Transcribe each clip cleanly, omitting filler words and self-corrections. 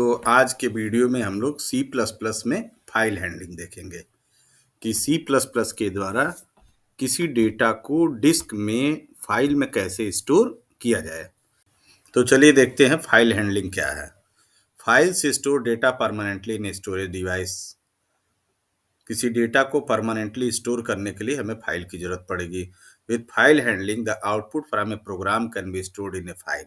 तो आज के वीडियो में हम लोग सी प्लस प्लस में फाइल हैंडलिंग देखेंगे कि सी प्लस प्लस के द्वारा किसी डेटा को डिस्क में फाइल में कैसे स्टोर किया जाए। तो चलिए देखते हैं फाइल हैंडलिंग क्या है। फाइल से store data permanently in storage device. किसी डेटा को परमानेंटली स्टोर करने के लिए हमें फाइल की जरूरत पड़ेगी। With file handling the output from a program can be stored in a file.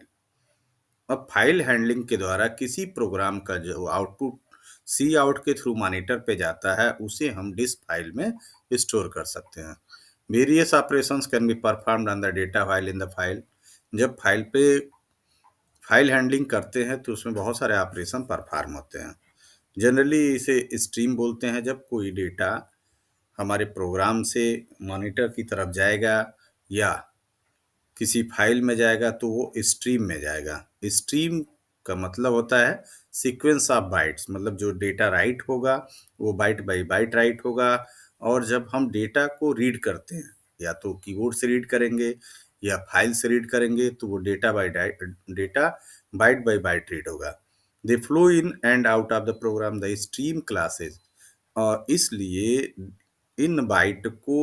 अब फाइल हैंडलिंग के द्वारा किसी प्रोग्राम का जो आउटपुट सी आउट के थ्रू मॉनिटर पे जाता है उसे हम डिस्क फाइल में स्टोर कर सकते हैं। Various operations can be performed on the data file in the file. जब फाइल पे फाइल हैंडलिंग करते हैं तो उसमें बहुत सारे ऑपरेशन परफॉर्म होते हैं। जनरली इसे स्ट्रीम बोलते हैं। जब कोई डेटा हमारे प्रोग्राम से मॉनिटर की तरफ जाएगा या किसी फाइल में जाएगा तो वो स्ट्रीम में जाएगा। स्ट्रीम का मतलब होता है सीक्वेंस ऑफ बाइट्स, मतलब जो डेटा राइट होगा वो बाइट बाय बाइट राइट होगा। और जब हम डेटा को रीड करते हैं या तो कीबोर्ड से रीड करेंगे या फाइल से रीड करेंगे तो वो data byte by byte read होगा। They flow in and out of the program the stream classes. और इसलिए इन बाइट को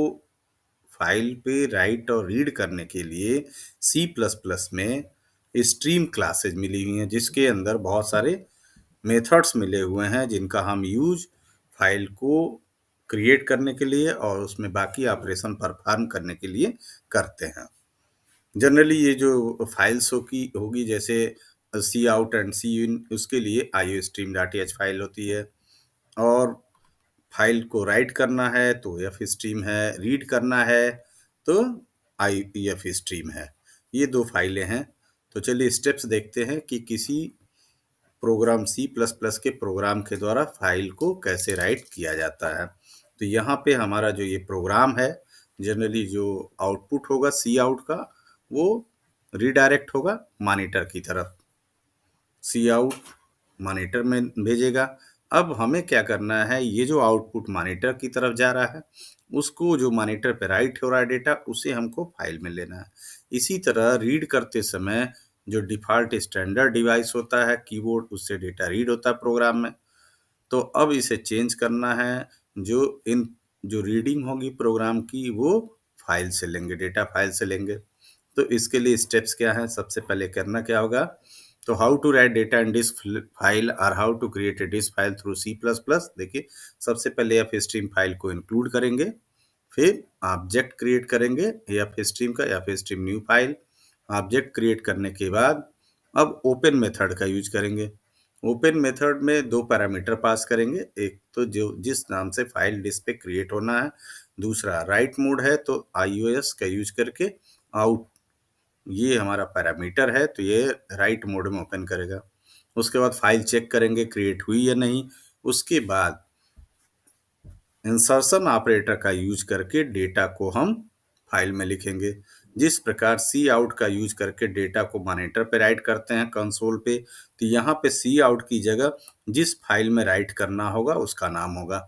फाइल पे राइट और रीड करने के लिए सी प्लस प्लस में स्ट्रीम क्लासेज मिली हुई हैं, जिसके अंदर बहुत सारे मेथड्स मिले हुए हैं जिनका हम यूज फाइल को क्रिएट करने के लिए और उसमें बाकी ऑपरेशन परफॉर्म करने के लिए करते हैं। जनरली ये जो फाइल्स होगी जैसे सी आउट एंड सी इन, उसके लिए IO stream dot H file होती है। और फाइल को राइट करना है तो एफ स्ट्रीम है, रीड करना है तो आई एफ स्ट्रीम है। ये दो फाइलें हैं। तो चलिए स्टेप्स देखते हैं कि किसी प्रोग्राम सी प्लस प्लस के प्रोग्राम के द्वारा फाइल को कैसे राइट किया जाता है। तो यहाँ पे हमारा जो ये प्रोग्राम है, जनरली जो आउटपुट होगा सी आउट का वो रीडायरेक्ट होगा मॉनिटर की तरफ। सी आउट मॉनिटर में भेजेगा। अब हमें क्या करना है, ये जो आउटपुट मॉनिटर की तरफ जा रहा है उसको जो मॉनिटर पे राइट हो रहा है डेटा उसे हमको फाइल में लेना है। इसी तरह रीड करते समय जो डिफ़ॉल्ट स्टैंडर्ड डिवाइस होता है कीबोर्ड, उससे डेटा रीड होता है प्रोग्राम में। तो अब इसे चेंज करना है। जो रीडिंग होगी प्रोग्राम की वो फाइल से लेंगे, डेटा फाइल से लेंगे। तो इसके लिए स्टेप्स क्या हैं, सबसे पहले करना क्या होगा, तो how to write data in disk file और how to create a disk file through C plus plus. देखिए सबसे पहले एफ स्ट्रीम फाइल को इंक्लूड करेंगे, फिर ऑब्जेक्ट क्रिएट करेंगे एफ स्ट्रीम का, F stream new file. Object create करने के बाद अब ओपन मेथड का यूज करेंगे। ओपन मेथड में दो पैरामीटर पास करेंगे, एक तो जो जिस नाम से फाइल डिस्क पे क्रिएट होना है, दूसरा राइट मोड है तो आईओएस का यूज करके आउट, ये हमारा पैरामीटर है तो ये राइट मोड में ओपन करेगा। उसके बाद फाइल चेक करेंगे क्रिएट हुई या नहीं। उसके बाद इंसर्शन ऑपरेटर का यूज करके डेटा को हम फाइल में लिखेंगे। जिस प्रकार सी आउट का यूज करके डेटा को मॉनिटर पे राइट करते हैं कंसोल पे, तो यहाँ पे सी आउट की जगह जिस फाइल में राइट करना होगा उसका नाम होगा।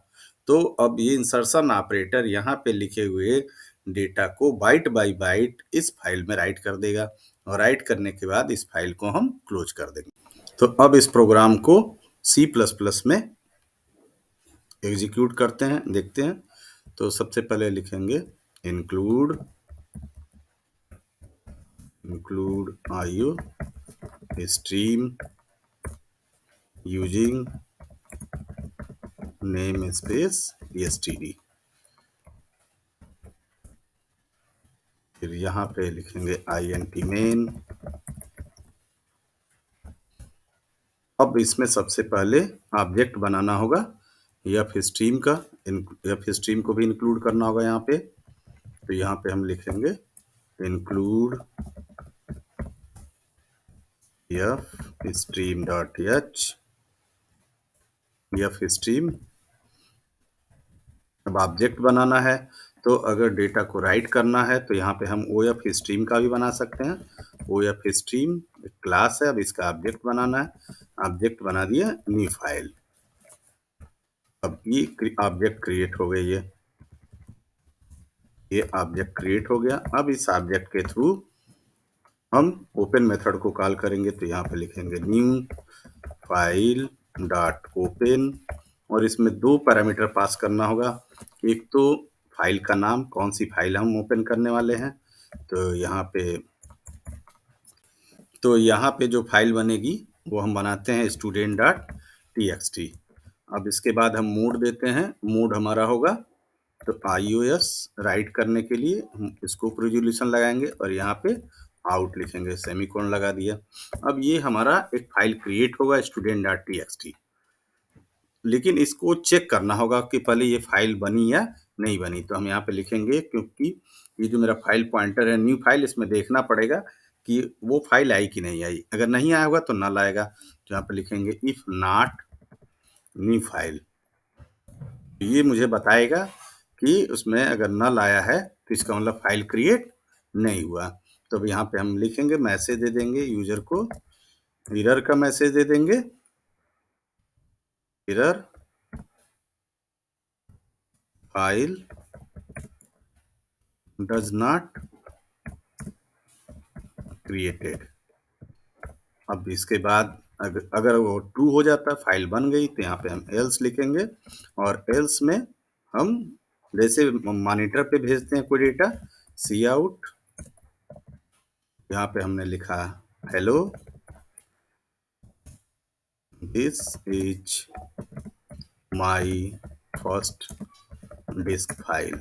तो अब ये इंसर्शन ऑपरेटर यहाँ पे लिखे हुए डेटा को बाइट बाय बाइट इस फाइल में राइट कर देगा और राइट करने के बाद इस फाइल को हम क्लोज कर देंगे। तो अब इस प्रोग्राम को सी प्लस प्लस में एग्जीक्यूट करते हैं, देखते हैं। तो सबसे पहले लिखेंगे include IO stream using name space STD. फिर यहाँ पे लिखेंगे INT मेन। अब इसमें सबसे पहले ऑब्जेक्ट बनाना होगा एफ स्ट्रीम का, एफ स्ट्रीम को भी इंक्लूड करना होगा यहाँ पे। तो यहाँ पे हम लिखेंगे include F stream dot H, F stream. अब ऑब्जेक्ट बनाना है तो अगर डेटा को राइट करना है तो यहाँ पे हम ओ एफ स्ट्रीम का भी बना सकते हैं। ओ एफ स्ट्रीम क्लास है, अब इसका ऑब्जेक्ट बनाना है। ऑब्जेक्ट बना दिया न्यू फाइल। अब ये ऑब्जेक्ट क्रिएट हो गई है, ये ऑब्जेक्ट क्रिएट हो गया। अब इस ऑब्जेक्ट के थ्रू हम ओपन मेथड को कॉल करेंगे तो यहाँ पे लिखेंगे न्यू फाइल डॉट ओपन और इसमें 2 पैरामीटर पास करना होगा। एक तो फाइल का नाम, कौन सी फाइल हम ओपन करने वाले हैं, तो यहाँ पे जो फाइल बनेगी वो हम बनाते हैं स्टूडेंट डॉट टीएक्सटी। अब इसके बाद हम मोड देते हैं, मोड हमारा होगा तो iOS राइट करने के लिए हम स्कोप रेजोल्यूशन लगाएंगे और यहाँ पे आउट लिखेंगे, सेमीकोलन लगा दिया। अब ये हमारा एक फाइल क्रिएट होगा स्टूडेंट डॉट टीएक्सटी, लेकिन इसको चेक करना होगा कि पहले ये फाइल बनी या नहीं बनी। तो हम यहाँ पे लिखेंगे, क्योंकि ये जो मेरा फाइल पॉइंटर है न्यू फाइल, इसमें देखना पड़ेगा कि वो फाइल आई कि नहीं आई। अगर नहीं आया होगा तो नल आएगा। तो यहाँ पे लिखेंगे इफ नॉट न्यू फाइल, ये मुझे बताएगा कि उसमें अगर नल आया है तो इसका मतलब फाइल क्रिएट नहीं हुआ। तो अब यहाँ पे हम लिखेंगे, मैसेज दे देंगे यूजर को, एरर का मैसेज दे देंगे, error file does not created. अब इसके बाद अगर वो ट्रू हो जाता, फाइल बन गई, तो यहाँ पे हम एल्स लिखेंगे और एल्स में हम जैसे मॉनिटर पे भेजते हैं कोई डेटा, सी आउट, यहाँ पे हमने लिखा hello this is my first disc file.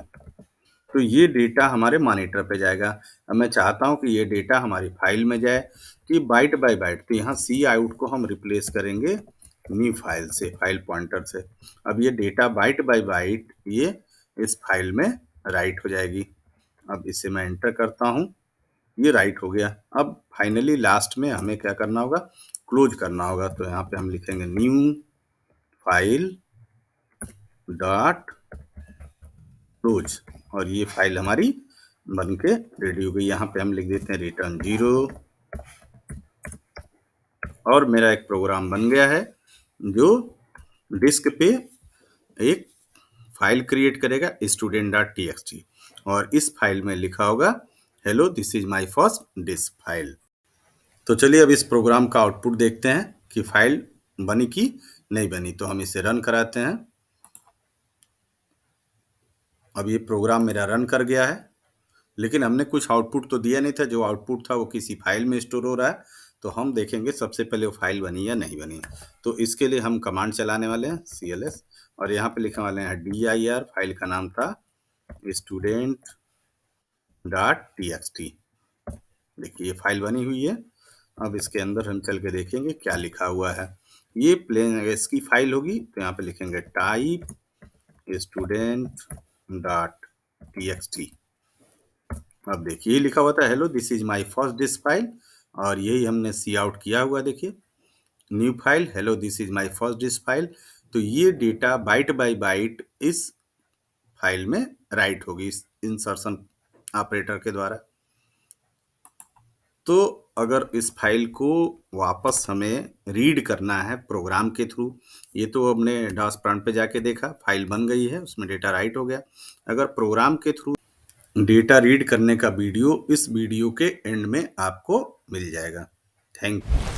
तो ये डेटा हमारे मॉनिटर पे जाएगा। अब मैं चाहता हूँ कि ये डेटा हमारी फाइल में जाए कि बाइट बाय बाइट, तो यहाँ सी आउट को हम रिप्लेस करेंगे न्यू फाइल से, फाइल पॉइंटर से। अब ये डेटा बाइट बाय बाइट ये इस फाइल में राइट हो जाएगी। अब इसे मैं एंटर करता हूँ, ये राइट हो गया। अब फाइनली लास्ट में हमें क्या करना होगा, क्लोज करना होगा। तो यहाँ पे हम लिखेंगे न्यू फाइल डॉट क्लोज और ये फाइल हमारी बन के रेडी हो गई। यहाँ पे हम लिख देते हैं रिटर्न 0 और मेरा एक प्रोग्राम बन गया है जो डिस्क पे एक फाइल क्रिएट करेगा स्टूडेंट डॉट टीएक्सटी और इस फाइल में लिखा होगा hello this is my first disc file. तो चलिए अब इस प्रोग्राम का आउटपुट देखते हैं कि फाइल बनी कि नहीं बनी। तो हम इसे रन कराते हैं। अब ये प्रोग्राम मेरा रन कर गया है, लेकिन हमने कुछ आउटपुट तो दिया नहीं था। जो आउटपुट था वो किसी फाइल में स्टोर हो रहा है। तो हम देखेंगे सबसे पहले वो फाइल बनी या नहीं बनी। तो इसके लिए हम कमांड चलाने वाले हैं cls और यहाँ पे लिखने वाले हैं dir, फाइल का नाम था स्टूडेंट डॉट टीएक्सटी। देखिए ये फाइल बनी हुई है। अब इसके अंदर हम चल के देखेंगे क्या लिखा हुआ है। ये प्लेन इसकी फाइल होगी तो यहाँ पे लिखेंगे टाइप स्टूडेंट डॉट टीएक्सटी। अब देखिए लिखा हुआ था hello this is my first disc file और यही हमने सी आउट किया हुआ। देखिए new file hello this is my first disc file. तो ये डेटा बाइट बाय बाइट इस फाइल में राइट होगी इस इंसर्शन ऑपरेटर के द्वारा। तो अगर इस फाइल को वापस हमें रीड करना है प्रोग्राम के थ्रू, ये तो हमने डॉस प्रॉम्प्ट पे जाके देखा फाइल बन गई है, उसमें डेटा राइट हो गया। अगर प्रोग्राम के थ्रू डेटा रीड करने का वीडियो इस वीडियो के एंड में आपको मिल जाएगा। Thank you.